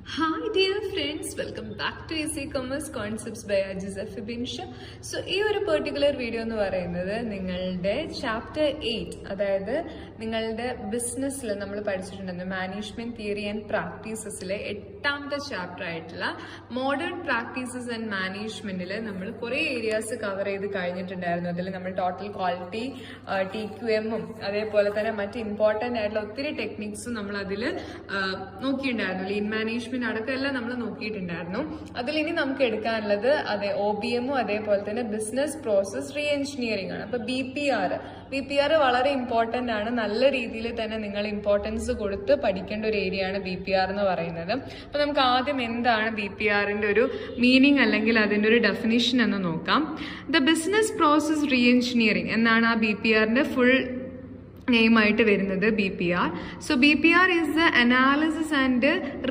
Hi dear friends, welcome back to Easy Commerce Concepts by Ajiza Fibinsha. So, ഈ ഒരു particular video എന്ന് പറയുന്നത് നിങ്ങളുടെ ചാപ്റ്റർ 8, അതായത് നിങ്ങളുടെ ബിസിനസ്സിൽ നമ്മൾ പഠിച്ചിട്ടുണ്ടെന്ന് മാനേജ്മെന്റ് തിയറി ആൻഡ് പ്രാക്ടീസസിലെ 8ാമത്തെ ചാപ്റ്റർ ആയിട്ടുള്ള മോഡേൺ പ്രാക്ടീസസ് ആൻഡ് മാനേജ്മെന്റിൽ നമ്മൾ കുറേ ഏരിയാസ് കവർ ചെയ്ത് കഴിഞ്ഞിട്ടുണ്ടായിരുന്നു. അതിൽ നമ്മൾ ടോട്ടൽ ക്വാളിറ്റി, TQM-ഉം അതേപോലെ തന്നെ മറ്റ് ഇമ്പോർട്ടൻ്റ് ആയിട്ടുള്ള ഒത്തിരി ടെക്നിക്സും നമ്മൾ അതിൽ നോക്കിയിട്ടുണ്ടായിരുന്നു. ലീൻ മാനേജ്മെന്റ് അടക്കമെല്ലാം നമ്മൾ നോക്കിയിട്ടുണ്ടായിരുന്നു. അതിൽ ഇനി നമുക്ക് എടുക്കാനുള്ളത് OBM-ഉം അതേപോലെ തന്നെ ബിസിനസ് പ്രോസസ് റീ എഞ്ചിനീയറിംഗ് ആണ്. അപ്പൊ BPR വളരെ ഇമ്പോർട്ടന്റ് ആണ്. നല്ല രീതിയിൽ തന്നെ നിങ്ങൾ ഇമ്പോർട്ടൻസ് കൊടുത്ത് പഠിക്കേണ്ട ഒരു ഏരിയ ആണ് BPR എന്ന് പറയുന്നത്. അപ്പൊ നമുക്ക് ആദ്യം എന്താണ് BPR-ന്റെ ഒരു മീനിങ് അല്ലെങ്കിൽ അതിന്റെ ഒരു ഡെഫിനിഷൻ എന്ന് നോക്കാം. The business process re engineering എന്നാണ് ആ BPR-ന്റെ ഫുൾ നെയിം ആയിട്ട് വരുന്നത് BPR. So BPR is the analysis and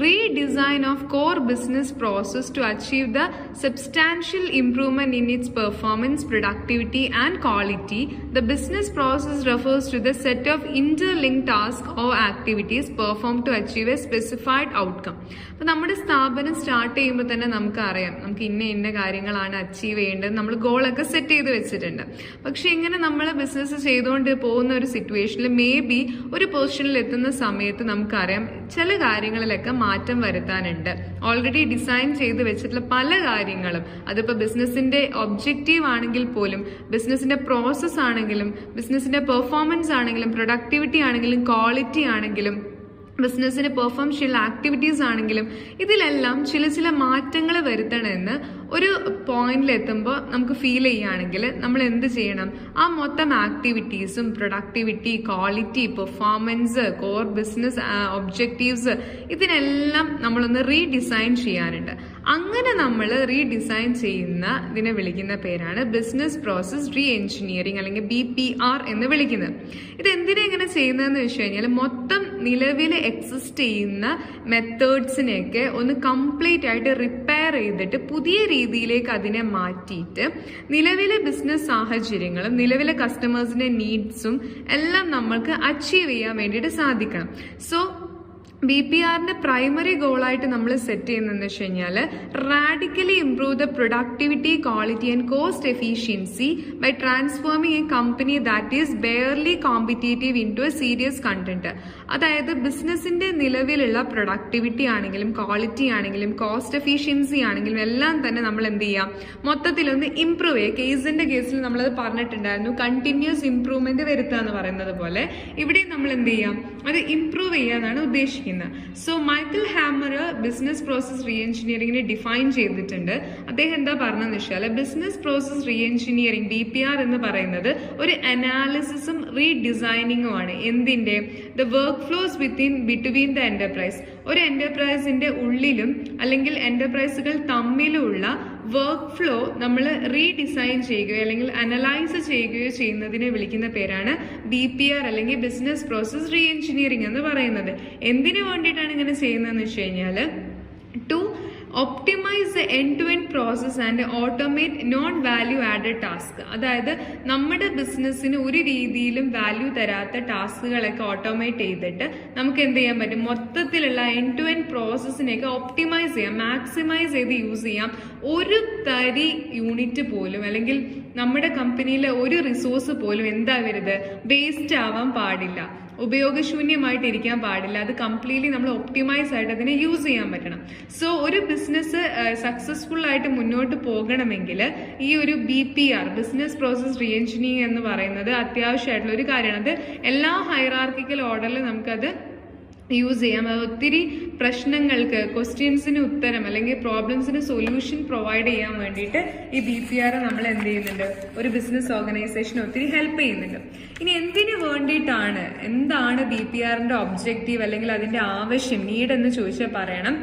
redesign of core business process to achieve the substantial improvement in its performance, productivity and quality. The business process refers to the set of interlinked tasks or activities performed to achieve a specified outcome. അപ്പൊ നമ്മുടെ സ്ഥാപനം start ചെയ്യുമ്പോൾ തന്നെ നമുക്കറിയാം നമുക്ക് ഇന്ന കാര്യങ്ങളാണ് achieve ചെയ്യേണ്ടത്, നമ്മൾ ഗോളൊക്കെ സെറ്റ് ചെയ്ത് വെച്ചിട്ടുണ്ട്. പക്ഷെ ഇങ്ങനെ നമ്മൾ ബിസിനസ് ചെയ്തുകൊണ്ട് പോകുന്ന ഒരു സിറ്റുവേഷൻ മേ ബി ഒരു പൊസിഷനിൽ എത്തുന്ന സമയത്ത് നമുക്കറിയാം ചില കാര്യങ്ങളിലൊക്കെ മാറ്റം വരുത്താനുണ്ട്. ഓൾറെഡി ഡിസൈൻ ചെയ്ത് വെച്ചിട്ടുള്ള പല കാര്യങ്ങളും, അതിപ്പോ ബിസിനസിന്റെ ഒബ്ജക്റ്റീവ് ആണെങ്കിൽ പോലും, ബിസിനസിന്റെ പ്രോസസ് ആണെങ്കിലും, ബിസിനസിന്റെ പെർഫോമൻസ് ആണെങ്കിലും, പ്രൊഡക്ടിവിറ്റി ആണെങ്കിലും, ക്വാളിറ്റി ആണെങ്കിലും, ബിസിനസ്സിന് പെർഫോം ചെയ്യുന്ന ആക്ടിവിറ്റീസ് ആണെങ്കിലും, ഇതിലെല്ലാം ചില മാറ്റങ്ങൾ വരുത്തണമെന്ന് ഒരു പോയിന്റിൽ എത്തുമ്പോൾ നമുക്ക് ഫീൽ ചെയ്യുകയാണെങ്കിൽ നമ്മൾ എന്ത് ചെയ്യണം? ആ മൊത്തം ആക്ടിവിറ്റീസും productivity, quality, performance, core business objectives, ഇതിനെല്ലാം നമ്മളൊന്ന് റീഡിസൈൻ ചെയ്യാനുണ്ട്. അങ്ങനെ നമ്മൾ റീഡിസൈൻ ചെയ്യുന്ന ഇതിനെ വിളിക്കുന്ന പേരാണ് ബിസിനസ് പ്രോസസ് റീ എഞ്ചിനീയറിംഗ് അല്ലെങ്കിൽ BPR എന്ന് വിളിക്കുന്നത്. ഇത് എന്തിനാ ഇങ്ങനെ ചെയ്യുന്നതെന്ന് വെച്ച് കഴിഞ്ഞാൽ മൊത്തം നിലവിൽ എക്സിസ്റ്റ് ചെയ്യുന്ന മെത്തേഡ്സിനെയൊക്കെ ഒന്ന് കംപ്ലീറ്റ് ആയിട്ട് റിപ്പയർ ചെയ്തിട്ട് പുതിയ രീതിയിലേക്ക് അതിനെ മാറ്റിയിട്ട് നിലവിലെ ബിസിനസ് സാഹചര്യങ്ങളും നിലവിലെ കസ്റ്റമേഴ്സിന്റെ നീഡ്സും എല്ലാം നമ്മൾക്ക് അച്ചീവ് ചെയ്യാൻ വേണ്ടിയിട്ട് സാധിക്കണം. സോ BPR-ന്റെ പ്രൈമറി ഗോളായിട്ട് നമ്മൾ സെറ്റ് ചെയ്യുന്നതെന്ന് വെച്ച് കഴിഞ്ഞാൽ radically improve the productivity, quality and cost efficiency by transforming a company that is barely competitive into a serious content. അതായത് ബിസിനസിന്റെ നിലവിലുള്ള പ്രൊഡക്ടിവിറ്റി ആണെങ്കിലും, ക്വാളിറ്റി ആണെങ്കിലും, കോസ്റ്റ് എഫിഷ്യൻസി ആണെങ്കിലും എല്ലാം തന്നെ നമ്മൾ എന്ത് ചെയ്യാം, മൊത്തത്തിലൊന്ന് ഇംപ്രൂവ് ചെയ്യുക. കേസിന്റെ കേസിൽ നമ്മളത് പറഞ്ഞിട്ടുണ്ടായിരുന്നു, കണ്ടിന്യൂസ് ഇംപ്രൂവ്മെന്റ് വരുത്തുക എന്ന് പറയുന്നത് പോലെ ഇവിടെ നമ്മൾ എന്ത് ചെയ്യാം, അത് ഇംപ്രൂവ് ചെയ്യാന്നാണ് ഉദ്ദേശിക്കുന്നത്. So Michael Hammer business process റീ എഞ്ചിനീയറിംഗിനെ ഡിഫൈൻ ചെയ്തിട്ടുണ്ട്. അദ്ദേഹം എന്താ പറഞ്ഞതെന്ന് വെച്ചാൽ business process reengineering BPR എന്ന് പറയുന്നത് ഒരു അനാലിസിസും റീഡിസൈനിങ്ങും ആണ്. എന്തിന്റെ? The work flows between the enterprise. ഒരു എന്റർപ്രൈസിന്റെ ഉള്ളിലും അല്ലെങ്കിൽ എന്റർപ്രൈസുകൾ തമ്മിലുള്ള വർക്ക് ഫ്ലോ നമ്മൾ റീഡിസൈൻ ചെയ്യുകയോ അല്ലെങ്കിൽ അനലൈസ് ചെയ്യുകയോ ചെയ്യുന്നതിനെ വിളിക്കുന്ന പേരാണ് BPR അല്ലെങ്കിൽ ബിസിനസ് പ്രോസസ് റീ എഞ്ചിനീയറിംഗ് എന്ന് പറയുന്നത്. എന്തിനു വേണ്ടിയിട്ടാണ് ഇങ്ങനെ ചെയ്യുന്നതെന്ന് വെച്ച് കഴിഞ്ഞാൽ to optimise the end to end process and automate non value added task. അതായത് നമ്മുടെ ബിസിനസ്സിന് ഒരു രീതിയിലും വാല്യൂ തരാത്ത ടാസ്കുകളൊക്കെ ഓട്ടോമേറ്റ് ചെയ്തിട്ട് നമുക്ക് എന്ത് ചെയ്യാൻ പറ്റും, മൊത്തത്തിലുള്ള എൻഡ് ടു എൻഡ് പ്രോസസ്സിനെയൊക്കെ ഒപ്റ്റിമൈസ് ചെയ്യാം, മാക്സിമൈസ് ചെയ്ത് യൂസ് ചെയ്യാം. ഒരു തരി യൂണിറ്റ് പോലും അല്ലെങ്കിൽ നമ്മുടെ കമ്പനിയിലെ ഒരു റിസോഴ്സ് പോലും എന്താവരുത്, വേസ്റ്റ് ആവാൻ പാടില്ല, ഉപയോഗശൂന്യമായിട്ട് ഇരിക്കാൻ പാടില്ല. അത് കംപ്ലീറ്റ്ലി നമ്മൾ ഒപ്റ്റിമൈസ് ആയിട്ട് അതിനെ യൂസ് ചെയ്യാൻ പറ്റണം. സോ ഒരു ബിസിനസ് സക്സസ്ഫുൾ ആയിട്ട് മുന്നോട്ട് പോകണമെങ്കിൽ ഈ ഒരു BPR business process re engineering എന്ന് പറയുന്നത് അത്യാവശ്യമായിട്ടുള്ള ഒരു കാര്യമാണ്. അത് എല്ലാ ഹൈറാർക്കിക്കൽ ഓർഡറിലും നമുക്കത് യൂസ് ചെയ്യാം. ഒത്തിരി പ്രശ്നങ്ങൾക്ക്, ക്വസ്റ്റ്യൻസിന് ഉത്തരം അല്ലെങ്കിൽ പ്രോബ്ലംസിന് സൊല്യൂഷൻ പ്രൊവൈഡ് ചെയ്യാൻ വേണ്ടിയിട്ട് ഈ BPR നമ്മൾ എന്ത് ചെയ്യുന്നുണ്ട്, ഒരു ബിസിനസ് ഓർഗനൈസേഷന് ഒത്തിരി ഹെൽപ്പ് ചെയ്യുന്നുണ്ട്. ഇനി എന്തിനു വേണ്ടിയിട്ടാണ്, എന്താണ് BPR-ന്റെ ഒബ്ജക്റ്റീവ് അല്ലെങ്കിൽ അതിന്റെ ആവശ്യം, നീഡ് എന്ന് ചോദിച്ചാൽ പറയണം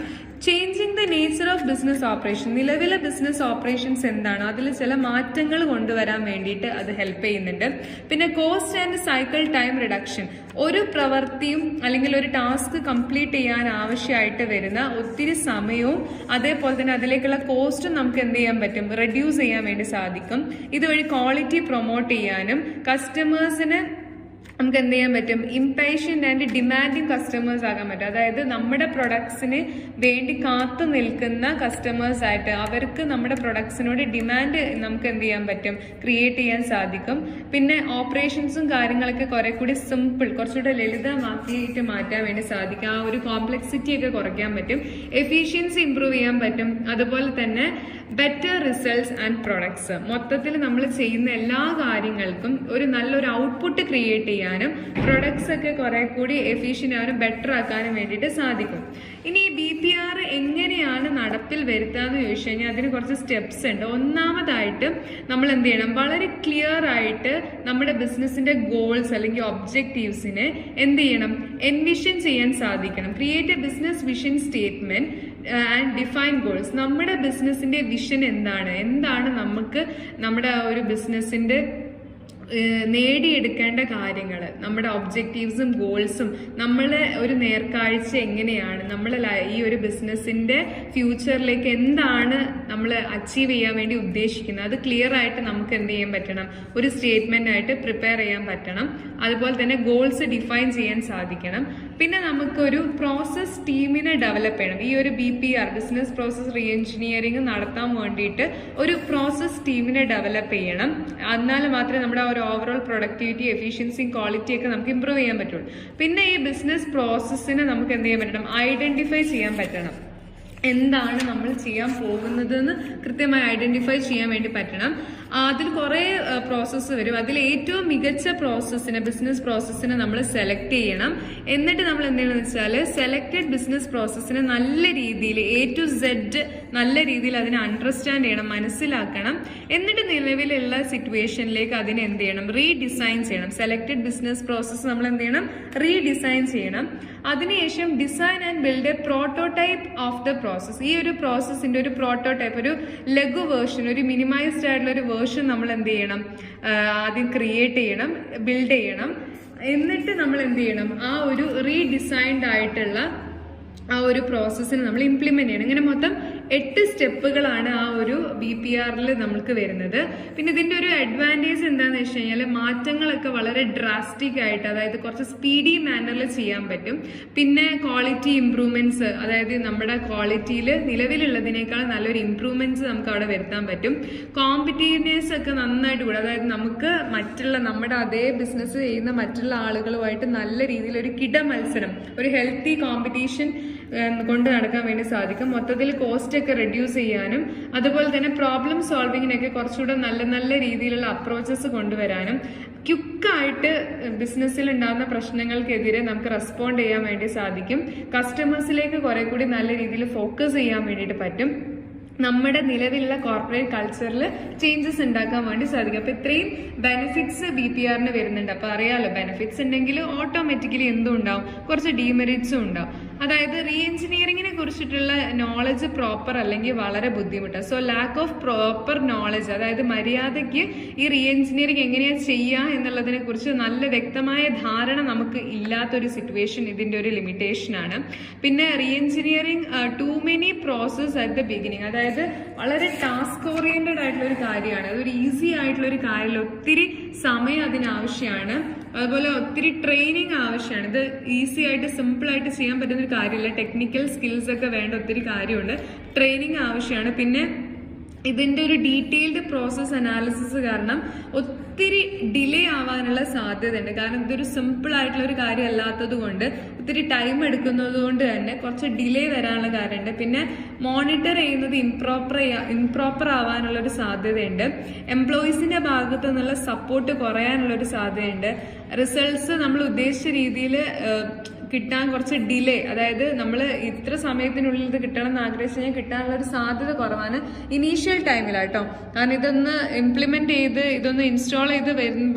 changing the nature of business operation. നിലവിലെ ബിസിനസ് ഓപ്പറേഷൻസ് എന്താണ്, അതിൽ ചില മാറ്റങ്ങൾ കൊണ്ടുവരാൻ വേണ്ടിയിട്ട് അത് ഹെൽപ്പ് ചെയ്യുന്നുണ്ട്. പിന്നെ cost and cycle time reduction. ഒരു പ്രവൃത്തിയും അല്ലെങ്കിൽ ഒരു ടാസ്ക് കംപ്ലീറ്റ് ചെയ്യാൻ ആവശ്യമായിട്ട് വരുന്ന ഒത്തിരി സമയവും അതേപോലെ തന്നെ അതിലേക്കുള്ള കോസ്റ്റും നമുക്ക് എന്ത് ചെയ്യാൻ പറ്റും, റെഡ്യൂസ് ചെയ്യാൻ വേണ്ടി സാധിക്കും. ഇതുവഴി ക്വാളിറ്റി പ്രൊമോട്ട് ചെയ്യാനും കസ്റ്റമേഴ്സിന് നമുക്ക് എന്ത് ചെയ്യാൻ പറ്റും, ഇംപേഷ്യന്റ് ആൻഡ് ഡിമാൻഡിങ് കസ്റ്റമേഴ്സ് ആകാൻ പറ്റും. അതായത് നമ്മുടെ പ്രൊഡക്ട്സിന് വേണ്ടി കാത്തു നിൽക്കുന്ന കസ്റ്റമേഴ്സ് ആയിട്ട് അവർക്ക് നമ്മുടെ പ്രൊഡക്ട്സിനോട് ഡിമാൻഡ് നമുക്ക് എന്ത് ചെയ്യാൻ പറ്റും, ക്രിയേറ്റ് ചെയ്യാൻ സാധിക്കും. പിന്നെ ഓപ്പറേഷൻസും കാര്യങ്ങളൊക്കെ കുറെ കൂടി സിമ്പിൾ, കുറച്ചുകൂടെ ലളിതമാക്കിയിട്ട് മാറ്റാൻ വേണ്ടി സാധിക്കും. ആ ഒരു കോംപ്ലക്സിറ്റി ഒക്കെ കുറയ്ക്കാൻ പറ്റും. എഫിഷ്യൻസി ഇംപ്രൂവ് ചെയ്യാൻ പറ്റും. അതുപോലെ തന്നെ ബെറ്റർ റിസൾട്ട്സ് ആൻഡ് പ്രൊഡക്ട്സ്. മൊത്തത്തിൽ നമ്മൾ ചെയ്യുന്ന എല്ലാ കാര്യങ്ങൾക്കും ഒരു നല്ലൊരു ഔട്ട്പുട്ട് ക്രിയേറ്റ് ചെയ്യാനും പ്രൊഡക്ട്സ് ഒക്കെ കുറെ കൂടി എഫിഷ്യന്റ് ആവാനും ബെറ്റർ ആക്കാനും വേണ്ടിയിട്ട് സാധിക്കും. ഇനി ഈ BPR എങ്ങനെയാണ് നടപ്പിൽ വരുത്താന്ന് ചോദിച്ചു കഴിഞ്ഞാൽ അതിന് കുറച്ച് സ്റ്റെപ്സ് ഉണ്ട്. ഒന്നാമതായിട്ട് നമ്മൾ എന്ത് ചെയ്യണം, വളരെ ക്ലിയർ ആയിട്ട് നമ്മുടെ ബിസിനസിന്റെ ഗോൾസ് അല്ലെങ്കിൽ ഒബ്ജക്റ്റീവ്സിനെ എന്ത് ചെയ്യണം, എൻവിഷൻ ചെയ്യാൻ സാധിക്കണം. Create A business vision statement and define goals. നമ്മുടെ ബിസിനസിന്റെ വിഷൻ എന്താണ് നമുക്ക് നമ്മുടെ ഒരു ബിസിനസിന്റെ നേടിയെടുക്കേണ്ട കാര്യങ്ങൾ, നമ്മുടെ ഒബ്ജക്റ്റീവ്സും ഗോൾസും, നമ്മളെ ഒരു നേർക്കാഴ്ച എങ്ങനെയാണ്, നമ്മൾ ഈ ഒരു ബിസിനസിന്റെ ഫ്യൂച്ചറിലേക്ക് എന്താണ് നമ്മൾ അച്ചീവ് ചെയ്യാൻ വേണ്ടി ഉദ്ദേശിക്കുന്നത്, അത് ക്ലിയർ ആയിട്ട് നമുക്ക് എന്ത് ചെയ്യാൻ പറ്റണം, ഒരു സ്റ്റേറ്റ്മെന്റ് ആയിട്ട് പ്രിപ്പയർ ചെയ്യാൻ പറ്റണം. അതുപോലെ തന്നെ ഗോൾസ് ഡിഫൈൻ ചെയ്യാൻ സാധിക്കണം. പിന്നെ നമുക്കൊരു പ്രോസസ് ടീമിനെ ഡെവലപ്പ് ചെയ്യണം. ഈ ഒരു BPR business process re engineering നടത്താൻ വേണ്ടിയിട്ട് ഒരു പ്രോസസ് ടീമിനെ ഡെവലപ്പ് ചെയ്യണം. എന്നാൽ മാത്രമേ നമ്മുടെ ഒരു ഓവറോൾ പ്രൊഡക്ടിവിറ്റി, എഫിഷ്യൻസിയും ക്വാളിറ്റി ഒക്കെ നമുക്ക് ഇമ്പ്രൂവ് ചെയ്യാൻ പറ്റുള്ളൂ. പിന്നെ ഈ ബിസിനസ് പ്രോസസ്സിനെ നമുക്ക് എന്ത് ചെയ്യാൻ പറ്റണം, ഐഡന്റിഫൈ ചെയ്യാൻ പറ്റണം. എന്താണ് നമ്മൾ ചെയ്യാൻ പോകുന്നതെന്ന് കൃത്യമായി ഐഡന്റിഫൈ ചെയ്യാൻ വേണ്ടി പറ്റണം. അതിൽ കുറെ പ്രോസസ്സ് വരും. അതിൽ ഏറ്റവും മികച്ച പ്രോസസ്സിനെ, ബിസിനസ് പ്രോസസ്സിനെ നമ്മൾ സെലക്ട് ചെയ്യണം. എന്നിട്ട് നമ്മൾ എന്തെന്ന് വെച്ചാൽ സെലക്ടഡ് ബിസിനസ് പ്രോസസ്സിനെ നല്ല രീതിയിൽ A to Z നല്ല രീതിയിൽ അതിനെ അണ്ടർസ്റ്റാൻഡ് ചെയ്യണം, മനസ്സിലാക്കണം. എന്നിട്ട് നിലവിലുള്ള സിറ്റുവേഷനിലേക്ക് അതിനെ എന്ത് ചെയ്യണം, റീഡിസൈൻ ചെയ്യണം. സെലക്ടഡ് ബിസിനസ് പ്രോസസ്സ് നമ്മൾ എന്ത് ചെയ്യണം, റീഡിസൈൻ ചെയ്യണം. അതിനുശേഷം design and build A prototype of the process. ഈ ഒരു പ്രോസസ്സിന്റെ ഒരു പ്രോട്ടോടൈപ്പ്, ഒരു ലഘു വേർഷൻ, ഒരു മിനിമൈസ്ഡ് ആയിട്ടുള്ള ഒരു വേർഷൻ നമ്മൾ എന്ത് ചെയ്യണം, ആദ്യം ക്രിയേറ്റ് ചെയ്യണം, ബിൽഡ് ചെയ്യണം. എന്നിട്ട് നമ്മൾ എന്ത് ചെയ്യണം, ആ ഒരു റീഡിസൈൻഡ് ആയിട്ടുള്ള ആ ഒരു പ്രോസസ്സിന് നമ്മൾ ഇംപ്ലിമെന്റ് ചെയ്യണം. ഇങ്ങനെ മൊത്തം 8 സ്റ്റെപ്പുകളാണ് ആ ഒരു BPRൽ നമുക്ക് വരുന്നത്. പിന്നെ ഇതിന്റെ ഒരു അഡ്വാൻറ്റേജ് എന്താണെന്ന് വെച്ച് കഴിഞ്ഞാൽ മാറ്റങ്ങളൊക്കെ വളരെ ഡ്രാസ്റ്റിക് ആയിട്ട്, അതായത് കുറച്ച് സ്പീഡി മാനറിൽ ചെയ്യാൻ പറ്റും. പിന്നെ ക്വാളിറ്റി ഇംപ്രൂവ്മെന്റ്സ്, അതായത് നമ്മുടെ ക്വാളിറ്റിയിൽ നിലവിലുള്ളതിനേക്കാൾ നല്ലൊരു ഇംപ്രൂവ്മെന്റ്സ് നമുക്ക് അവിടെ വരുത്താൻ പറ്റും. കോമ്പറ്റീവ്നെസ് ഒക്കെ നന്നായിട്ട് കൂടെ, അതായത് നമുക്ക് നമ്മുടെ അതേ ബിസിനസ് ചെയ്യുന്ന മറ്റുള്ള ആളുകളുമായിട്ട് നല്ല രീതിയിൽ ഒരു മത്സരം, ഒരു ഹെൽത്തി കോമ്പറ്റീഷൻ കൊണ്ട് നടക്കാൻ വേണ്ടി സാധിക്കും. മൊത്തത്തിൽ കോസ്റ്റ് ഒക്കെ റെഡ്യൂസ് ചെയ്യാനും അതുപോലെ തന്നെ പ്രോബ്ലം സോൾവിങ്ങിനൊക്കെ കുറച്ചുകൂടെ നല്ല രീതിയിലുള്ള അപ്രോച്ചസ് കൊണ്ടുവരാനും ക്വിക്കായിട്ട് ബിസിനസ്സിൽ ഉണ്ടാകുന്ന പ്രശ്നങ്ങൾക്കെതിരെ നമുക്ക് റെസ്പോണ്ട് ചെയ്യാൻ വേണ്ടി സാധിക്കും. കസ്റ്റമേഴ്സിലേക്ക് കുറെ കൂടി നല്ല രീതിയിൽ ഫോക്കസ് ചെയ്യാൻ വേണ്ടിയിട്ട് പറ്റും. നമ്മുടെ നിലവിലുള്ള കോർപ്പറേറ്റ് കൾച്ചറിൽ ചേഞ്ചസ് ഉണ്ടാക്കാൻ വേണ്ടി സാധിക്കും. അപ്പൊ ഇത്രയും ബെനിഫിറ്റ്സ് BPRന് വരുന്നുണ്ട്. അപ്പൊ അറിയാലോ, ബെനിഫിറ്റ്സ് ഉണ്ടെങ്കിൽ ഓട്ടോമാറ്റിക്കലി എന്തും ഉണ്ടാവും, കുറച്ച് ഡീമെറിറ്റ്സും ഉണ്ടാവും. അതായത് റീ എഞ്ചിനീയറിംഗിനെ കുറിച്ചിട്ടുള്ള നോളജ് പ്രോപ്പർ അല്ലെങ്കിൽ വളരെ ബുദ്ധിമുട്ടാണ്. So lack of proper knowledge, അതായത് മര്യാദയ്ക്ക് ഈ റീ എഞ്ചിനീയറിംഗ് എങ്ങനെയാ ചെയ്യുക എന്നുള്ളതിനെ കുറിച്ച് നല്ല വ്യക്തമായ ധാരണ നമുക്ക് ഇല്ലാത്തൊരു സിറ്റുവേഷൻ ഇതിന്റെ ഒരു ലിമിറ്റേഷൻ ആണ്. പിന്നെ reengineering too many process at the beginning, അതായത് വളരെ ടാസ്ക് ഓറിയന്റഡ് ആയിട്ടുള്ള ഒരു കാര്യമാണ്. അതൊരു ഈസി ആയിട്ടുള്ള ഒരു കാര്യമില്ല, ഒത്തിരി സമയം അതിനാവശ്യമാണ്. അതുപോലെ ഒത്തിരി ട്രെയിനിങ് ആവശ്യമാണ്. ഇത് ഈസി ആയിട്ട് സിമ്പിൾ ആയിട്ട് ചെയ്യാൻ പറ്റുന്ന ഒരു കാര്യമില്ല. ടെക്നിക്കൽ സ്കിൽസ് ഒക്കെ വേണ്ട ഒത്തിരി കാര്യമുണ്ട്, ട്രെയിനിങ് ആവശ്യമാണ്. പിന്നെ ഇതിന്റെ ഒരു ഡീറ്റെയിൽഡ് പ്രോസസ് അനാലിസിസ് കാരണം ഒത്തിരി ഡിലേ ആവാനുള്ള സാധ്യതയുണ്ട്. കാരണം ഇതൊരു സിമ്പിൾ ആയിട്ടുള്ള ഒരു കാര്യം അല്ലാത്തത് കൊണ്ട് ഒത്തിരി ടൈം എടുക്കുന്നത് കൊണ്ട് തന്നെ കുറച്ച് ഡിലേ വരാനുള്ള കാര്യമുണ്ട്. പിന്നെ മോണിറ്റർ ചെയ്യുന്നത് ഇംപ്രോപ്പർ ആവാനുള്ള ഒരു സാധ്യതയുണ്ട്. എംപ്ലോയീസിന്റെ ഭാഗത്തു നിന്നുള്ള സപ്പോർട്ട് കുറയാനുള്ള ഒരു സാധ്യതയുണ്ട്. റിസൾട്ട്സ് നമ്മൾ ഉദ്ദേശിച്ച രീതിയിൽ കിട്ടാൻ കുറച്ച് ഡിലേ, അതായത് നമ്മൾ ഇത്ര സമയത്തിനുള്ളിൽ ഇത് കിട്ടണം എന്ന് ആഗ്രഹിച്ചു കഴിഞ്ഞാൽ കിട്ടാനുള്ള ഒരു സാധ്യത കുറവാണ് ഇനീഷ്യൽ ടൈമിലാട്ടോ. കാരണം ഇതൊന്ന് ഇംപ്ലിമെന്റ് ചെയ്ത് ഇതൊന്ന് ഇൻസ്റ്റാൾ ചെയ്ത്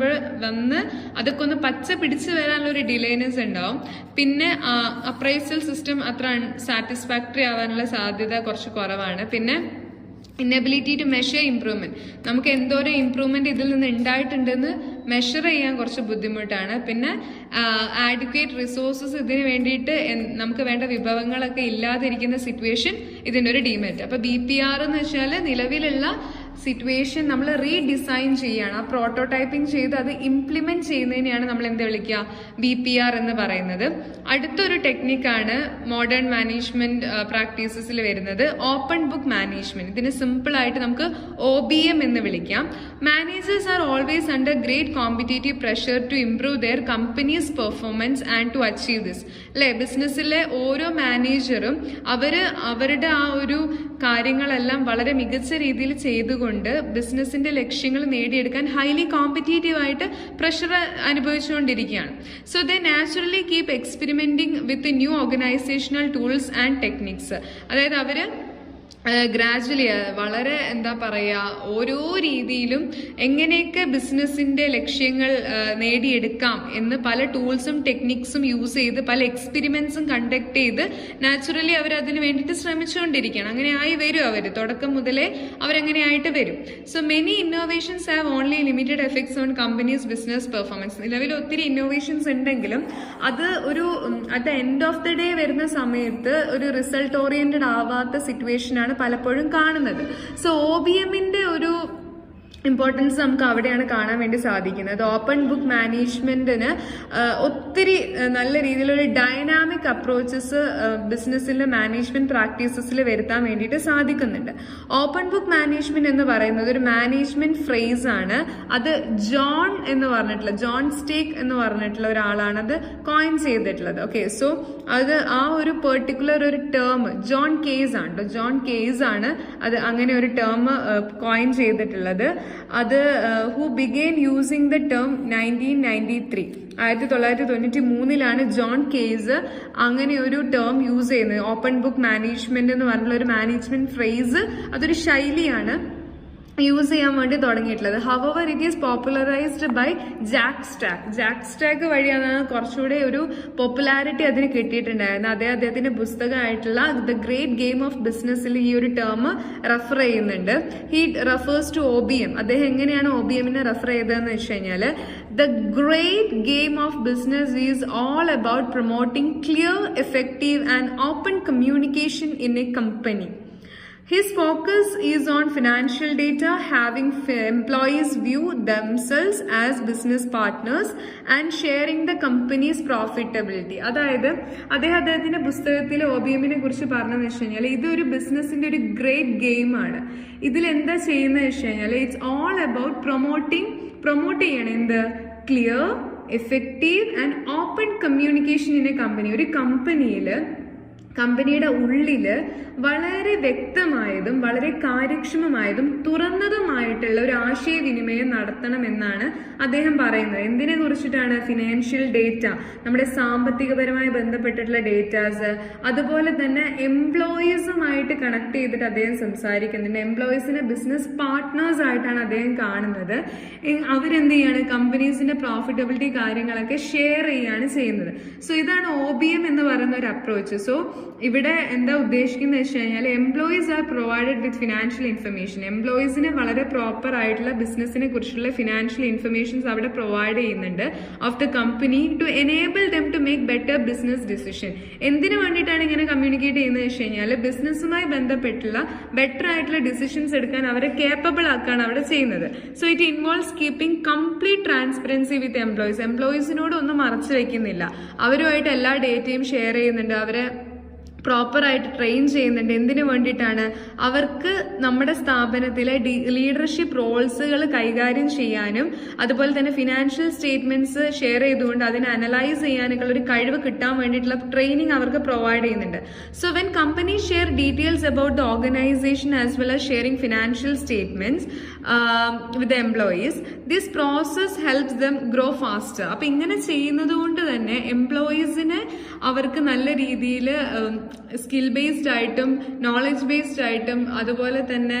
വന്ന് അതൊക്കെ ഒന്ന് പച്ച പിടിച്ച് വരാനുള്ള ഒരു ഡിലേനെസ് ഉണ്ടാവും. പിന്നെ അപ്രൈസൽ സിസ്റ്റം അത്ര സാറ്റിസ്ഫാക്ടറി ആവാനുള്ള സാധ്യത കുറച്ച് കുറവാണ്. പിന്നെ ഇന്നബിലിറ്റി ടു മെഷർ ഇംപ്രൂവ്മെന്റ്, നമുക്ക് എന്തോരം ഇംപ്രൂവ്മെന്റ് ഇതിൽ നിന്ന് ഉണ്ടായിട്ടുണ്ടെന്ന് മെഷർ ചെയ്യാൻ കുറച്ച് ബുദ്ധിമുട്ടാണ്. പിന്നെ ആഡ്വക്കേറ്റ് റിസോഴ്സസ് ഇതിന് വേണ്ടിയിട്ട് നമുക്ക് വേണ്ട വിഭവങ്ങളൊക്കെ ഇല്ലാതിരിക്കുന്ന സിറ്റുവേഷൻ ഇതിൻ്റെ ഒരു ഡിമെറിറ്റ്. അപ്പൊ BPR എന്ന് വെച്ചാൽ നിലവിലുള്ള സിറ്റുവേഷൻ നമ്മൾ റീഡിസൈൻ ചെയ്യുകയാണ്. ആ പ്രോട്ടോടൈപ്പിംഗ് ചെയ്ത് അത് ഇംപ്ലിമെന്റ് ചെയ്യുന്നതിനെയാണ് നമ്മൾ എന്ത് വിളിക്കുക, BPR എന്ന് പറയുന്നത്. അടുത്തൊരു ടെക്നിക്കാണ് മോഡേൺ മാനേജ്മെന്റ് പ്രാക്ടീസസിൽ വരുന്നത് ഓപ്പൺ ബുക്ക് മാനേജ്മെന്റ്. ഇതിന് സിമ്പിൾ ആയിട്ട് നമുക്ക് OBM എന്ന് വിളിക്കാം. Managers are always under great competitive pressure to improve their companies performance and to achieve this. അല്ലെ, ബിസിനസ്സിലെ ഓരോ മാനേജറും അവരുടെ ആ ഒരു കാര്യങ്ങളെല്ലാം വളരെ മികച്ച രീതിയിൽ ചെയ്തുകൊണ്ട് ബിസിനസിന്റെ ലക്ഷ്യങ്ങൾ നേടിയെടുക്കാൻ ഹൈലി കോമ്പറ്റേറ്റീവ് ആയിട്ട് പ്രഷർ അനുഭവിച്ചുകൊണ്ടിരിക്കുകയാണ്. So they naturally keep experimenting with new organisational tools and techniques. അതായത് അവര് ഗ്രാജുവലി വളരെ എന്താ പറയുക, ഓരോ രീതിയിലും എങ്ങനെയൊക്കെ ബിസിനസിന്റെ ലക്ഷ്യങ്ങൾ നേടിയെടുക്കാം എന്ന് പല ടൂൾസും ടെക്നിക്സും യൂസ് ചെയ്ത് പല എക്സ്പെരിമെന്റ്സും കണ്ടക്ട് ചെയ്ത് നാച്ചുറലി അവർ അതിന് വേണ്ടിയിട്ട് ശ്രമിച്ചുകൊണ്ടിരിക്കുകയാണ്. അങ്ങനെ ആയി വരും അവർ, തുടക്കം മുതലേ അവരങ്ങനെയായിട്ട് വരും. So many innovations have only limited effects on companies business performance. നിലവിൽ ഒത്തിരി ഇന്നോവേഷൻസ് ഉണ്ടെങ്കിലും അത് ഒരു at the end of the day വരുന്ന സമയത്ത് ഒരു റിസൾട്ട് ഓറിയന്റഡ് ആവാത്ത സിറ്റുവേഷനാണ് പലപ്പോഴും കാണുന്നത്. സോ OBMന്റെ ഒരു ഇമ്പോർട്ടൻസ് നമുക്ക് അവിടെയാണ് കാണാൻ വേണ്ടി സാധിക്കുന്നത്. ഓപ്പൺ ബുക്ക് മാനേജ്മെന്റിന് ഒത്തിരി നല്ല രീതിയിലൊരു ഡൈനാമിക് അപ്രോച്ചസ് ബിസിനസ്സിലെ മാനേജ്മെന്റ് പ്രാക്ടീസസിൽ വരുത്താൻ വേണ്ടിയിട്ട് സാധിക്കുന്നുണ്ട്. ഓപ്പൺ ബുക്ക് മാനേജ്മെന്റ് എന്ന് പറയുന്നത് ഒരു മാനേജ്മെന്റ് ഫ്രേസ് ആണ്. അത് ജോൺ സ്റ്റേക്ക് എന്ന് പറഞ്ഞിട്ടുള്ള ഒരാളാണ് അത് കോയിൻ ചെയ്തിട്ടുള്ളത്. ഓക്കെ, സോ അത് ആ ഒരു പെർട്ടിക്കുലർ ഒരു ടേം ജോൺ കേസ് ആണ് അത് അങ്ങനെ ഒരു ടേം കോയിൻ ചെയ്തിട്ടുള്ളത്. അത് who ബിഗെയിൻ using the term 1993 1993 John case അങ്ങനെ ഒരു ടേം യൂസ് ചെയ്യുന്നത്. ഓപ്പൺ ബുക്ക് മാനേജ്മെന്റ് എന്ന് പറഞ്ഞുള്ള ഒരു മാനേജ്മെന്റ് ഫ്രേസ് അതൊരു ശൈലിയാണ് യൂസ് ചെയ്യാൻ വേണ്ടി തുടങ്ങിയിട്ടുള്ളത്. However it is popularised by Jack Stack വഴിയാണ് കുറച്ചുകൂടെ ഒരു പോപ്പുലാരിറ്റി അതിന് കിട്ടിയിട്ടുണ്ടായിരുന്നത്. അദ്ദേഹത്തിന്റെ പുസ്തകമായിട്ടുള്ള ദ ഗ്രേറ്റ് ഗെയിം ഓഫ് ബിസിനസ്സിൽ ഈ ഒരു ടേം റെഫർ ചെയ്യുന്നുണ്ട്. He refers to OBM. അദ്ദേഹം എങ്ങനെയാണ് OBMനെ റെഫർ ചെയ്തതെന്ന് വെച്ച് കഴിഞ്ഞാൽ the great game of business is all about promoting clear, effective and open communication in a company. His focus is on financial data, having employees view themselves as business partners and sharing the company's profitability. അതായത് അദ്ദേഹത്തിന്റെ പുസ്തകത്തിൽ OBMനെ കുറിച്ച് പറഞ്ഞതെന്ന് വെച്ച് കഴിഞ്ഞാൽ ഇതൊരു ബിസിനസിന്റെ ഒരു ഗ്രേറ്റ് ഗെയിം ആണ്. ഇതിൽ എന്താ ചെയ്യുന്നത് വെച്ച് കഴിഞ്ഞാൽ ഇറ്റ്സ് ഓൾ അബൌട്ട് പ്രൊമോട്ട് ചെയ്യണം എന്ത്, clear, effective and open communication in a company. ഒരു കമ്പനിയുടെ ഉള്ളില് വളരെ വ്യക്തമായതും വളരെ കാര്യക്ഷമമായതും തുറന്നതുമായിട്ടുള്ള ഒരു ആശയവിനിമയം നടത്തണമെന്നാണ് അദ്ദേഹം പറയുന്നത്. എന്തിനെ കുറിച്ചിട്ടാണ്? ഫിനാൻഷ്യൽ ഡേറ്റ, നമ്മുടെ സാമ്പത്തികപരമായി ബന്ധപ്പെട്ടിട്ടുള്ള ഡേറ്റാസ്, അതുപോലെ തന്നെ എംപ്ലോയീസുമായിട്ട് കണക്ട് ചെയ്തിട്ട് അദ്ദേഹം സംസാരിക്കുന്നുണ്ട്. എംപ്ലോയീസിനെ ബിസിനസ് പാർട്ട്നേഴ്സ് ആയിട്ടാണ് അദ്ദേഹം കാണുന്നത്. അവരെന്ത് ചെയ്യാണ്? കമ്പനീസിന്റെ പ്രോഫിറ്റബിലിറ്റി കാര്യങ്ങളൊക്കെ ഷെയർ ചെയ്യാണ് ചെയ്യുന്നത്. സോ ഇതാണ് OBM എന്ന് പറയുന്ന ഒരു അപ്രോച്ച്. സോ ഇവിടെ എന്താ ഉദ്ദേശിക്കുന്നത് വെച്ച് കഴിഞ്ഞാൽ employees are provided with financial information. എംപ്ലോയീസിന് വളരെ പ്രോപ്പർ ആയിട്ടുള്ള ബിസിനസിനെ കുറിച്ചുള്ള ഫിനാൻഷ്യൽ ഇൻഫർമേഷൻസ് അവിടെ പ്രൊവൈഡ് ചെയ്യുന്നുണ്ട് of the company to enable them to make better business decision. എന്തിനു വേണ്ടിയിട്ടാണ് ഇങ്ങനെ കമ്മ്യൂണിക്കേറ്റ് ചെയ്യുന്നത് വെച്ച് കഴിഞ്ഞാൽ ബിസിനസ്സുമായി ബന്ധപ്പെട്ടുള്ള ബെറ്റർ ആയിട്ടുള്ള ഡിസിഷൻസ് എടുക്കാൻ അവരെ കേപ്പബിൾ ആക്കാണ് അവിടെ ചെയ്യുന്നത്. So it involves keeping complete transparency with employees. എംപ്ലോയീസിനോട് ഒന്നും മറച്ചു വെക്കുന്നില്ല, അവരുമായിട്ട് എല്ലാ ഡേറ്റയും ഷെയർ ചെയ്യുന്നുണ്ട്, അവരെ പ്രോപ്പറായിട്ട് ട്രെയിൻ ചെയ്യുന്നുണ്ട്. എന്തിനു വേണ്ടിയിട്ടാണ്? അവർക്ക് നമ്മുടെ സ്ഥാപനത്തിലെ ലീഡർഷിപ്പ് റോൾസുകൾ കൈകാര്യം ചെയ്യാനും അതുപോലെ തന്നെ ഫിനാൻഷ്യൽ സ്റ്റേറ്റ്മെന്റ്സ് ഷെയർ ചെയ്തുകൊണ്ട് അതിനെ അനലൈസ് ചെയ്യാനൊക്കെ ഒരു കഴിവ് കിട്ടാൻ വേണ്ടിയിട്ടുള്ള ട്രെയിനിങ് അവർക്ക് പ്രൊവൈഡ് ചെയ്യുന്നുണ്ട്. So when company share details about the organisation as well as sharing financial statements with employees, this process helps them grow faster. അപ്പൊ ഇങ്ങനെ ചെയ്യുന്നത് കൊണ്ട് തന്നെ എംപ്ലോയീസിനെ അവർക്ക് നല്ല രീതിയിൽ സ്കിൽ ബേസ്ഡ് ആയിട്ടും നോളജ് ബേസ്ഡ് ആയിട്ടും അതുപോലെ തന്നെ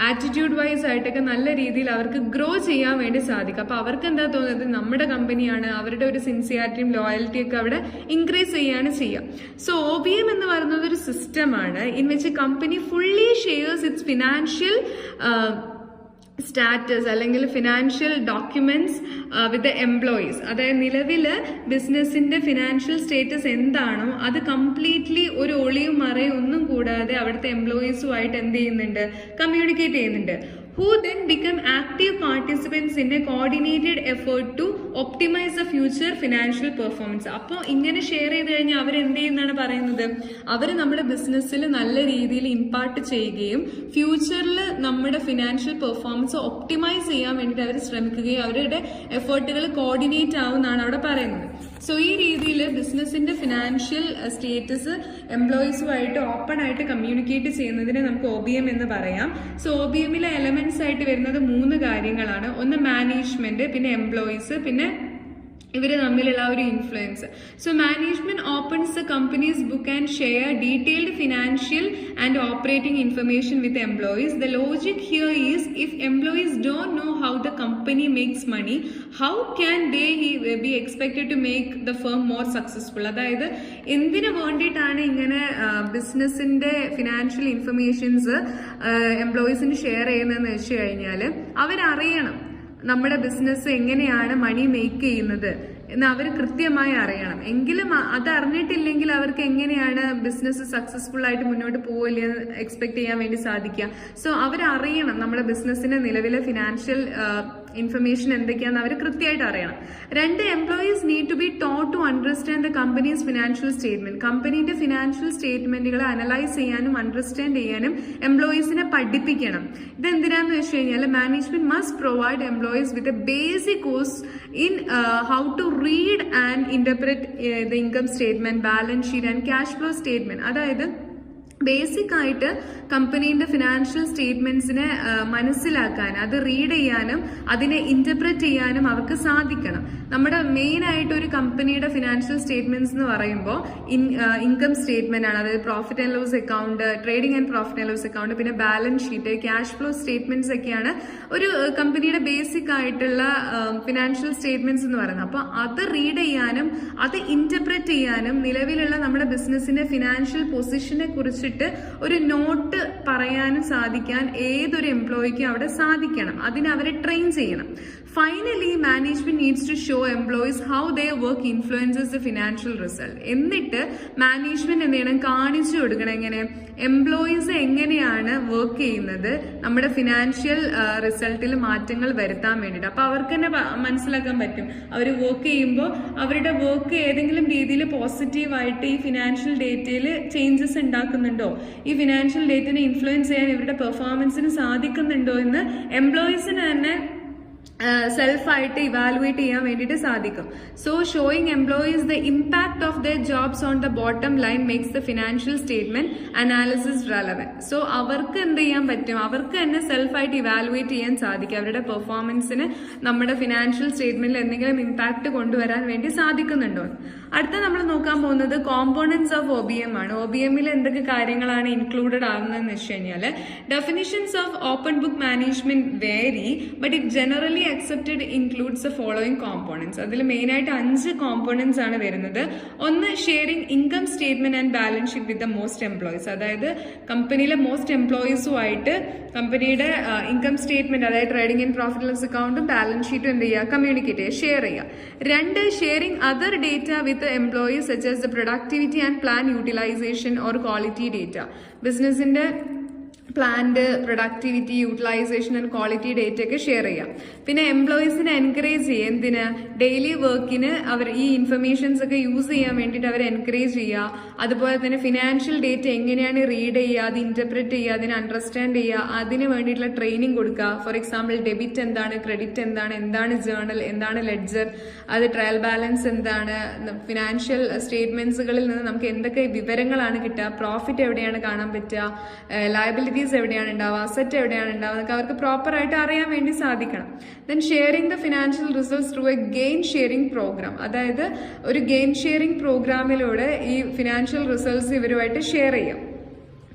ആറ്റിറ്റ്യൂഡ് വൈസ് ആയിട്ടൊക്കെ നല്ല രീതിയിൽ അവർക്ക് ഗ്രോ ചെയ്യാൻ വേണ്ടി സാധിക്കും. അപ്പൊ അവർക്ക് എന്താ തോന്നുന്നത്? നമ്മുടെ കമ്പനിയാണ്, അവരുടെ ഒരു സിൻസിയാരിറ്റിയും ലോയൽറ്റിയും ഒക്കെ അവിടെ ഇൻക്രീസ് ചെയ്യാണ് ചെയ്യുക. സോ OBM എന്ന് പറയുന്നത് ഒരു സിസ്റ്റമാണ് in which company fully shares it's financial status അല്ലെങ്കിൽ ഫിനാൻഷ്യൽ ഡോക്യുമെന്റ്സ് വിത്ത് എംപ്ലോയീസ്. അതായത് നിലവില് ബിസിനസിന്റെ ഫിനാൻഷ്യൽ സ്റ്റേറ്റസ് എന്താണോ അത് കംപ്ലീറ്റ്ലി ഒരു ഒളിയും മറയും ഒന്നും കൂടാതെ അവിടുത്തെ എംപ്ലോയീസുമായിട്ട് എന്ത് ചെയ്യുന്നുണ്ട്? കമ്മ്യൂണിക്കേറ്റ് ചെയ്യുന്നുണ്ട്. who then become active participants in a coordinated effort to optimize the future financial performance. അപ്പോൾ ഇങ്ങനെ ഷെയർ ചെയ്ത് കഴിഞ്ഞാൽ അവരെന്ത് ചെയ്യുന്നതാണ് പറയുന്നത്, അവർ നമ്മുടെ ബിസിനസ്സിൽ നല്ല രീതിയിൽ ഇമ്പാക്ട് ചെയ്യുകയും ഫ്യൂച്ചറിൽ നമ്മുടെ ഫിനാൻഷ്യൽ പെർഫോമൻസ് ഒപ്റ്റിമൈസ് ചെയ്യാൻ വേണ്ടിയിട്ട് അവർ ശ്രമിക്കുകയും അവരുടെ എഫേർട്ടുകൾ കോർഡിനേറ്റ് ആവുമെന്നാണ് അവിടെ പറയുന്നത്. സോ ഈ രീതിയിൽ ബിസിനസിന്റെ ഫിനാൻഷ്യൽ സ്റ്റേറ്റസ് എംപ്ലോയീസുമായിട്ട് ഓപ്പൺ ആയിട്ട് കമ്മ്യൂണിക്കേറ്റ് ചെയ്യുന്നതിനെ നമുക്ക് OBM എന്ന് പറയാം. സോ OBMലെ എലമെന്റ്സ് ആയിട്ട് വരുന്നത് 3 കാര്യങ്ങളാണ്. ഒന്ന് മാനേജ്മെന്റ്, പിന്നെ എംപ്ലോയീസ്, പിന്നെ ഇവർ തമ്മിലുള്ള ഒരു influence. So management opens the company's book and share detailed financial and operating information with employees. The logic here is if employees don't know how the company makes money, how can they be expected to make the firm more successful. അതായത് എന്തിനു വേണ്ടിയിട്ടാണ് ഇങ്ങനെ ബിസിനസിന്റെ financial informations എംപ്ലോയീസിന് share ചെയ്യുന്നതെന്ന് വെച്ച് കഴിഞ്ഞാൽ അവരറിയണം നമ്മുടെ business എങ്ങനെയാണ് മണി മേക്ക് ചെയ്യുന്നത് എന്ന് അവർ കൃത്യമായി അറിയണം. എങ്കിലും അത് അറിഞ്ഞിട്ടില്ലെങ്കിൽ അവർക്ക് എങ്ങനെയാണ് ബിസിനസ് സക്സസ്ഫുൾ ആയിട്ട് മുന്നോട്ട് പോവില്ല എന്ന് എക്സ്പെക്ട് ചെയ്യാൻ വേണ്ടി സാധിക്കുക. സോ അവരറിയണം നമ്മുടെ ബിസിനസിന്റെ നിലവിലെ ഫിനാൻഷ്യൽ ഇൻഫർമേഷൻ എന്തൊക്കെയാണെന്ന് അവർ കൃത്യമായിട്ട് അറിയണം. 2, employees need to be taught to understand the company's financial statement. കമ്പനിയുടെ ഫിനാൻഷ്യൽ സ്റ്റേറ്റ്മെന്റുകളെ അനലൈസ് ചെയ്യാനും അണ്ടർസ്റ്റാൻഡ് ചെയ്യാനും എംപ്ലോയീസിനെ പഠിപ്പിക്കണം. ഇതെന്തിനാന്ന് വെച്ച് കഴിഞ്ഞാൽ management must provide employees with a basic course in how to read and interpret the income statement, balance sheet and cash flow statement. അതായത് ബേസിക് ആയിട്ട് കമ്പനീന്റെ ഫിനാൻഷ്യൽ സ്റ്റേറ്റ്മെന്റ്സിനെ മനസ്സിലാക്കാൻ, അത് റീഡ് ചെയ്യാനും അതിനെ ഇന്റർപ്രറ്റ് ചെയ്യാനും അവർക്ക് സാധിക്കണം. നമ്മുടെ മെയിൻ ആയിട്ട് ഒരു കമ്പനിയുടെ ഫിനാൻഷ്യൽ സ്റ്റേറ്റ്മെന്റ്സ് എന്ന് പറയുമ്പോൾ ഇൻകം സ്റ്റേറ്റ്മെന്റ് ആണ്, അതായത് profit and loss account, trading and profit and loss account, പിന്നെ balance sheet, cash flow statements ഒക്കെയാണ് ഒരു കമ്പനിയുടെ ബേസിക് ആയിട്ടുള്ള ഫിനാൻഷ്യൽ സ്റ്റേറ്റ്മെന്റ്സ് എന്ന് പറയുന്നത്. അപ്പൊ അത് റീഡ് ചെയ്യാനും അത് ഇന്റർപ്രറ്റ് ചെയ്യാനും നിലവിലുള്ള നമ്മുടെ ബിസിനസിന്റെ ഫിനാൻഷ്യൽ പൊസിഷനെ കുറിച്ചിട്ട് ഒരു നോട്ട് പറയാനും സാധിക്കാൻ ഏതൊരു എംപ്ലോയിക്കും അവിടെ സാധിക്കണം. അതിന് അവരെ ട്രെയിൻ ചെയ്യണം. Finally management needs to show employees how their work influences the financial result. എന്നിട്ട് മാനേജ്മെന്റ് എന്ത് ചെയ്യണം, കാണിച്ചു കൊടുക്കണം എങ്ങനെ എംപ്ലോയീസ് എങ്ങനെയാണ് വർക്ക് ചെയ്യുന്നത് നമ്മുടെ ഫിനാൻഷ്യൽ റിസൾട്ടിൽ മാറ്റങ്ങൾ വരുത്താൻ വേണ്ടിയിട്ട്. അപ്പൊ അവർക്ക് തന്നെ മനസ്സിലാക്കാൻ പറ്റും അവർ വർക്ക് ചെയ്യുമ്പോൾ അവരുടെ വർക്ക് ഏതെങ്കിലും രീതിയിൽ പോസിറ്റീവായിട്ട് ഈ ഫിനാൻഷ്യൽ ഡേറ്റയിൽ ചേഞ്ചസ് ഉണ്ടാക്കുന്നുണ്ടോ, ഈ ഫിനാൻഷ്യൽ ഡേറ്റിനെ ഇൻഫ്ലുവൻസ് ചെയ്യാൻ ഇവരുടെ പെർഫോമൻസിന് സാധിക്കുന്നുണ്ടോ എന്ന് എംപ്ലോയീസിന് തന്നെ സെൽഫായിട്ട് ഇവാലുവേറ്റ് ചെയ്യാൻ വേണ്ടിയിട്ട് സാധിക്കും. So showing employees the impact of there jobs on the bottom line makes the financial statement analysis relevant. So അവർക്ക് എന്ത് ചെയ്യാൻ പറ്റും, അവർക്ക് തന്നെ സെൽഫായിട്ട് ഇവാലുവേറ്റ് ചെയ്യാൻ സാധിക്കും അവരുടെ പെർഫോമൻസിന് നമ്മുടെ ഫിനാൻഷ്യൽ സ്റ്റേറ്റ്മെന്റിൽ എന്തെങ്കിലും ഇമ്പാക്ട് കൊണ്ടുവരാൻ വേണ്ടി സാധിക്കുന്നുണ്ടോ. അടുത്ത നമ്മൾ നോക്കാൻ പോകുന്നത് കോമ്പോണൻസ് ഓഫ് OBM ആണ്. OBMൽ എന്തൊക്കെ കാര്യങ്ങളാണ് ഇൻക്ലൂഡഡ് ആകുന്നതെന്ന് വെച്ച് കഴിഞ്ഞാൽ definitions of open book management vary, but it generally accepted includes the following components. അതിൽ മെയിൻ ആയിട്ട് 5 കോമ്പോണൻസ് ആണ് വരുന്നത്. ഒന്ന്, sharing income statement and balance sheet with the most employees. അതായത് കമ്പനിയിലെ മോസ്റ്റ് എംപ്ലോയീസുമായിട്ട് കമ്പനിയുടെ ഇൻകം സ്റ്റേറ്റ്മെന്റ്, അതായത് ട്രേഡിംഗ് ആൻഡ് പ്രോഫിറ്റ് ലോസ് അക്കൗണ്ടും ബാലൻസ് ഷീറ്റും എന്ത് ചെയ്യുക, കമ്മ്യൂണിക്കേറ്റ് ചെയ്യുക, ഷെയർ ചെയ്യുക. 2, sharing other data with employees such as the productivity and plan utilisation or quality data. ബിസിനസിന്റെ plant, productivity, utilisation and quality data ഒക്കെ ഷെയർ ചെയ്യാം. പിന്നെ എംപ്ലോയീസിനെ എൻകറേജ് ചെയ്യുക, എന്തിന്, ഡെയിലി വർക്കിന് അവർ ഈ ഇൻഫർമേഷൻസ് ഒക്കെ യൂസ് ചെയ്യാൻ വേണ്ടിയിട്ട് അവർ എൻകറേജ് ചെയ്യുക. അതുപോലെ തന്നെ ഫിനാൻഷ്യൽ ഡേറ്റ എങ്ങനെയാണ് റീഡ് ചെയ്യുക, അത് ഇന്റർപ്രറ്റ് ചെയ്യുക, അതിനെ അണ്ടർസ്റ്റാൻഡ് ചെയ്യുക, അതിന് വേണ്ടിയിട്ടുള്ള ട്രെയിനിങ് കൊടുക്കുക. ഫോർ എക്സാമ്പിൾ ഡെബിറ്റ് എന്താണ്, ക്രെഡിറ്റ് എന്താണ്, എന്താണ് ജേർണൽ, എന്താണ് ലെഡ്ജർ, അത് ട്രയൽ ബാലൻസ് എന്താണ്, ഫിനാൻഷ്യൽ സ്റ്റേറ്റ്മെന്റ്സുകളിൽ നിന്ന് നമുക്ക് എന്തൊക്കെ വിവരങ്ങളാണ് കിട്ടുക, പ്രോഫിറ്റ് എവിടെയാണ് കാണാൻ പറ്റുക, ലയബിലിറ്റീസ് എവിടെയാണ് ഉണ്ടാവുക, അസറ്റ് എവിടെയാണ് ഉണ്ടാവുക, എന്നൊക്കെ അവർക്ക് പ്രോപ്പർ ആയിട്ട് അറിയാൻ വേണ്ടി സാധിക്കണം. Then sharing the financial results through a gain sharing programme. അതായത് ഒരു ഗെയിൻ ഷെയറിംഗ് പ്രോഗ്രാമിലൂടെ ഈ ഫിനാൻഷ്യൽ റിസൾട്ട്സ് ഇവരുമായിട്ട് ഷെയർ ചെയ്യാം.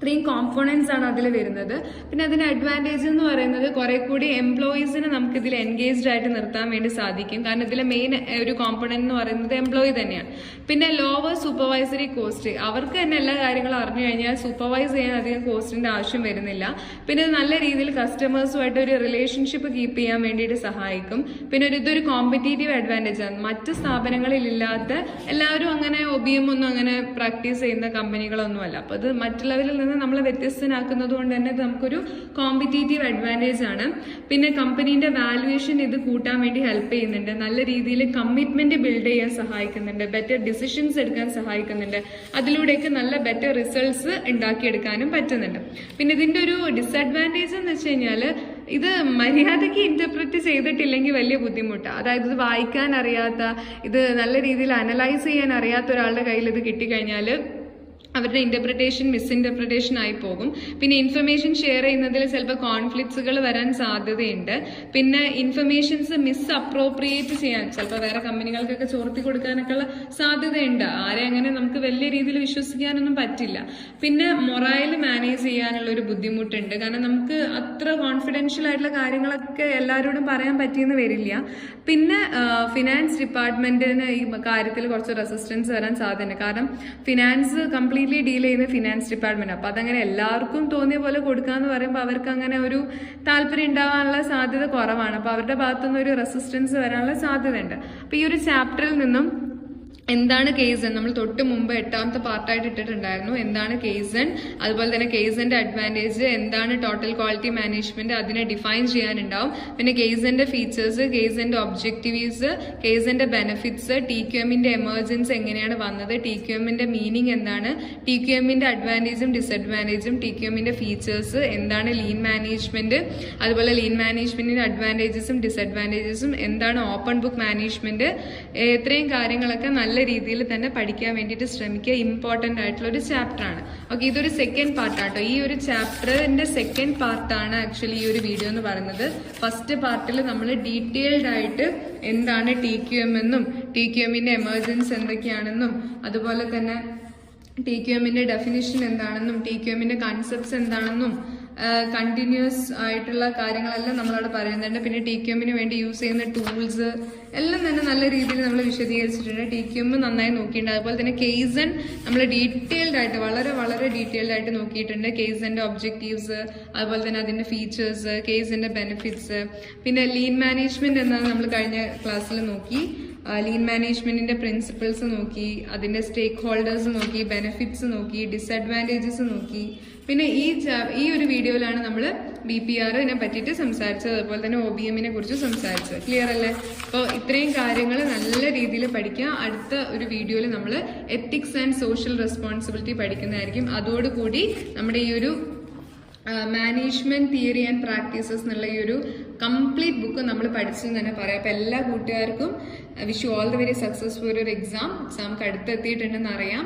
3 കോമ്പോണൻസ് ആണ് അതിൽ വരുന്നത്. പിന്നെ അതിന്റെ അഡ്വാൻറ്റേജ് എന്ന് പറയുന്നത് കുറെ കൂടി എംപ്ലോയീസിനെ നമുക്ക് ഇതിൽ എൻഗേജ്ഡ് ആയിട്ട് നിർത്താൻ വേണ്ടി സാധിക്കും. കാരണം ഇതിലെ മെയിൻ ഒരു കോമ്പോണന്റ് എന്ന് പറയുന്നത് എംപ്ലോയി തന്നെയാണ്. പിന്നെ ലോവർ സൂപ്പർവൈസറി കോസ്റ്റ്, അവർക്ക് തന്നെ എല്ലാ കാര്യങ്ങളും അറിഞ്ഞു കഴിഞ്ഞാൽ സൂപ്പർവൈസ് ചെയ്യാൻ അധികം കോസ്റ്റിന്റെ ആവശ്യം വരുന്നില്ല. പിന്നെ നല്ല രീതിയിൽ കസ്റ്റമേഴ്സുമായിട്ട് ഒരു റിലേഷൻഷിപ്പ് കീപ്പ് ചെയ്യാൻ വേണ്ടിയിട്ട് സഹായിക്കും. പിന്നെ ഇതൊരു കോമ്പറ്റീറ്റീവ് അഡ്വാൻറ്റേജ് ആണ്. മറ്റ് സ്ഥാപനങ്ങളിൽ ഇല്ലാത്ത, എല്ലാവരും അങ്ങനെ OBM ഒന്നും അങ്ങനെ പ്രാക്ടീസ് ചെയ്യുന്ന കമ്പനികളൊന്നുമല്ല. അപ്പൊ അത് മറ്റുള്ളവരിൽ നിന്ന് നിന്ന് നമ്മളെ വ്യത്യസ്തനാക്കുന്നത് കൊണ്ട് തന്നെ ഇത് നമുക്കൊരു കോമ്പറ്റീറ്റീവ് അഡ്വാൻറ്റേജ് ആണ്. പിന്നെ കമ്പനീന്റെ വാല്യുവേഷൻ ഇത് കൂട്ടാൻ വേണ്ടി ഹെൽപ്പ് ചെയ്യുന്നുണ്ട്, നല്ല രീതിയിൽ കമ്മിറ്റ്മെന്റ് ബിൽഡ് ചെയ്യാൻ സഹായിക്കുന്നുണ്ട്, ബെറ്റർ ഡിസിഷൻസ് എടുക്കാൻ സഹായിക്കുന്നുണ്ട്, അതിലൂടെയൊക്കെ നല്ല ബെറ്റർ റിസൾട്ട്സ് ഉണ്ടാക്കിയെടുക്കാനും പറ്റുന്നുണ്ട്. പിന്നെ ഇതിന്റെ ഒരു ഡിസഡ്വാൻറ്റേജ് എന്ന് വെച്ച് കഴിഞ്ഞാൽ ഇത് മര്യാദയ്ക്ക് ഇന്റർപ്രറ്റ് ചെയ്തിട്ടില്ലെങ്കിൽ വലിയ ബുദ്ധിമുട്ടാണ്. അതായത് ഇത് വായിക്കാൻ അറിയാത്ത, ഇത് നല്ല രീതിയിൽ അനലൈസ് ചെയ്യാൻ അറിയാത്ത ഒരാളുടെ കയ്യിൽ ഇത് കിട്ടിക്കഴിഞ്ഞാൽ അവരുടെ ഇന്റർപ്രിട്ടേഷൻ മിസ്ഇന്റർപ്രിട്ടേഷൻ ആയി പോകും. പിന്നെ ഇൻഫർമേഷൻ ഷെയർ ചെയ്യുന്നതിൽ ചിലപ്പോൾ കോൺഫ്ലിക്ട്സുകൾ വരാൻ സാധ്യതയുണ്ട്. പിന്നെ ഇൻഫർമേഷൻസ് മിസ് അപ്രോപ്രിയേറ്റ് ചെയ്യാൻ ചിലപ്പോൾ വേറെ കമ്പനികൾക്കൊക്കെ ചോർത്തി കൊടുക്കാനൊക്കെ ഉള്ള സാധ്യതയുണ്ട്. ആരെ അങ്ങനെ നമുക്ക് വലിയ രീതിയിൽ വിശ്വസിക്കാനൊന്നും പറ്റില്ല. പിന്നെ മൊറൈൽ മാനേജ് ചെയ്യാനുള്ള ഒരു ബുദ്ധിമുട്ടുണ്ട്. കാരണം നമുക്ക് അത്ര കോൺഫിഡൻഷ്യൽ ആയിട്ടുള്ള കാര്യങ്ങളൊക്കെ എല്ലാവരോടും പറയാൻ പറ്റിയെന്ന് വരില്ല. പിന്നെ ഫിനാൻസ് ഡിപ്പാർട്ട്മെന്റിന് ഈ കാര്യത്തിൽ കുറച്ച് റെസിസ്റ്റൻസ് വരാൻ സാധ്യതയുണ്ട്. കാരണം ഫിനാൻസ് കംപ്ലീറ്റ്ലി ഡീൽ ചെയ്യുന്ന ഫിനാൻസ് ഡിപ്പാർട്ട്മെന്റ്. അപ്പൊ അതങ്ങനെ എല്ലാവർക്കും തോന്നിയ പോലെ കൊടുക്കാന്ന് പറയുമ്പോൾ അവർക്ക് അങ്ങനെ ഒരു താല്പര്യം ഉണ്ടാവാനുള്ള സാധ്യത കുറവാണ്. അപ്പൊ അവരുടെ ഭാഗത്തുനിന്ന് ഒരു റെസിസ്റ്റൻസ് വരാനുള്ള സാധ്യതയുണ്ട്. അപ്പൊ ഈ ഒരു ചാപ്റ്ററിൽ നിന്നും എന്താണ് കേസൺ, നമ്മൾ തൊട്ട് മുമ്പ് 8ാമത്തെ പാർട്ടായിട്ട് ഇട്ടിട്ടുണ്ടായിരുന്നു, എന്താണ് കേസൺ, അതുപോലെ തന്നെ കേസന്റെ അഡ്വാൻറ്റേജ്, എന്താണ് ടോട്ടൽ ക്വാളിറ്റി മാനേജ്മെന്റ്, അതിനെ ഡിഫൈൻ ചെയ്യാനുണ്ടാവും. പിന്നെ കേസന്റെ ഫീച്ചേഴ്സ്, കേസന്റെ ഒബ്ജക്റ്റീവ്സ്, കേസന്റെ ബെനിഫിറ്റ്സ്, TQMന്റെ എമർജൻസ് എങ്ങനെയാണ് വന്നത്, TQMന്റെ മീനിങ് എന്താണ്, TQMന്റെ അഡ്വാൻറ്റേജും ഡിസഡ്വാൻറ്റേജും, TQMന്റെ ഫീച്ചേഴ്സ്, എന്താണ് ലീൻ മാനേജ്മെന്റ്, അതുപോലെ ലീൻ മാനേജ്മെന്റിന്റെ അഡ്വാൻറ്റേജസും ഡിസഡ്വാൻറ്റേജസും, എന്താണ് ഓപ്പൺ ബുക്ക് മാനേജ്മെന്റ്, ഇത്രയും കാര്യങ്ങളൊക്കെ നല്ല രീതിയിൽ തന്നെ പഠിക്കാൻ വേണ്ടിയിട്ട് ശ്രമിക്കുക. ഇമ്പോർട്ടന്റ് ആയിട്ടുള്ള ഒരു ചാപ്റ്റർ ആണ്. ഓക്കെ, ഇതൊരു സെക്കൻഡ് പാർട്ടാട്ടോ. ഈ ഒരു ചാപ്റ്ററിന്റെ സെക്കൻഡ് പാർട്ടാണ് ആക്ച്വലി ഈ ഒരു വീഡിയോ എന്ന് പറയുന്നത്. ഫസ്റ്റ് പാർട്ടിൽ നമ്മൾ ഡീറ്റെയിൽഡ് ആയിട്ട് എന്താണ് TQM എന്നും TQMന്റെ എമർജൻസ് എന്തൊക്കെയാണെന്നും അതുപോലെ തന്നെ TQMന്റെ ഡെഫിനിഷൻ എന്താണെന്നും TQMന്റെ കൺസെപ്റ്റ്സ് എന്താണെന്നും കണ്ടിന്യൂസ് ആയിട്ടുള്ള കാര്യങ്ങളെല്ലാം നമ്മളവിടെ പറയുന്നുണ്ട്. പിന്നെ TQMന് വേണ്ടി യൂസ് ചെയ്യുന്ന ടൂൾസ് എല്ലാം തന്നെ നല്ല രീതിയിൽ നമ്മൾ വിശദീകരിച്ചിട്ടുണ്ട്. TQM നന്നായി നോക്കിയിട്ടുണ്ട്. അതുപോലെ തന്നെ കേസൺ നമ്മൾ ഡീറ്റെയിൽഡ് ആയിട്ട് വളരെ ഡീറ്റെയിൽഡ് ആയിട്ട് നോക്കിയിട്ടുണ്ട്. കേസന്റെ ഒബ്ജക്റ്റീവ്സ്, അതുപോലെ തന്നെ അതിന്റെ ഫീച്ചേഴ്സ്, കേസന്റെ ബെനിഫിറ്റ്സ്, പിന്നെ ലീൻ മാനേജ്മെന്റ് എന്നാണ് നമ്മൾ കഴിഞ്ഞ ക്ലാസ്സിൽ നോക്കി. ലീൻ മാനേജ്മെന്റിന്റെ പ്രിൻസിപ്പിൾസ് നോക്കി, അതിന്റെ സ്റ്റേക്ക് ഹോൾഡേഴ്സ് നോക്കി, ബെനിഫിറ്റ്സ് നോക്കി, ഡിസഡ്വാൻറ്റേജസ് നോക്കി. പിന്നെ ഈ ഒരു വീഡിയോയിലാണ് നമ്മൾ BPRനെ പറ്റിയിട്ട് സംസാരിച്ചത്, അതുപോലെ തന്നെ OBMനെ കുറിച്ച് സംസാരിച്ചത്. ക്ലിയർ അല്ലേ? അപ്പോൾ ഇത്രയും കാര്യങ്ങൾ നല്ല രീതിയിൽ പഠിക്കുക. അടുത്ത ഒരു വീഡിയോയിൽ നമ്മൾ എത്തിക്സ് ആൻഡ് സോഷ്യൽ റെസ്പോൺസിബിലിറ്റി പഠിക്കുന്നതായിരിക്കും. അതോടുകൂടി നമ്മുടെ ഈ ഒരു മാനേജ്മെന്റ് തിയറി ആൻഡ് പ്രാക്ടീസസ് എന്നുള്ള ഈ ഒരു കംപ്ലീറ്റ് ബുക്ക് നമ്മൾ പഠിച്ചെന്ന് തന്നെ പറയാം. അപ്പൊ എല്ലാ കൂട്ടുകാർക്കും wish you all the very success for your എക്സാംക്ക് അടുത്തെത്തിയിട്ടുണ്ടെന്ന് അറിയാം.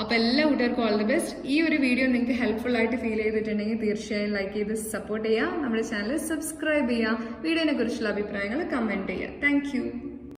അപ്പൊ എല്ലാ കൂട്ടുകാർക്കും ഓൾ ദി ബെസ്റ്റ്. ഈ ഒരു വീഡിയോ നിങ്ങൾക്ക് ഹെൽപ്ഫുൾ ആയിട്ട് ഫീൽ ചെയ്തിട്ടുണ്ടെങ്കിൽ തീർച്ചയായും ലൈക്ക് ചെയ്ത് സപ്പോർട്ട് ചെയ്യുക, നമ്മുടെ ചാനൽ സബ്സ്ക്രൈബ് ചെയ്യുക, വീഡിയോനെ കുറിച്ചുള്ള അഭിപ്രായങ്ങൾ കമന്റ് ചെയ്യുക. താങ്ക്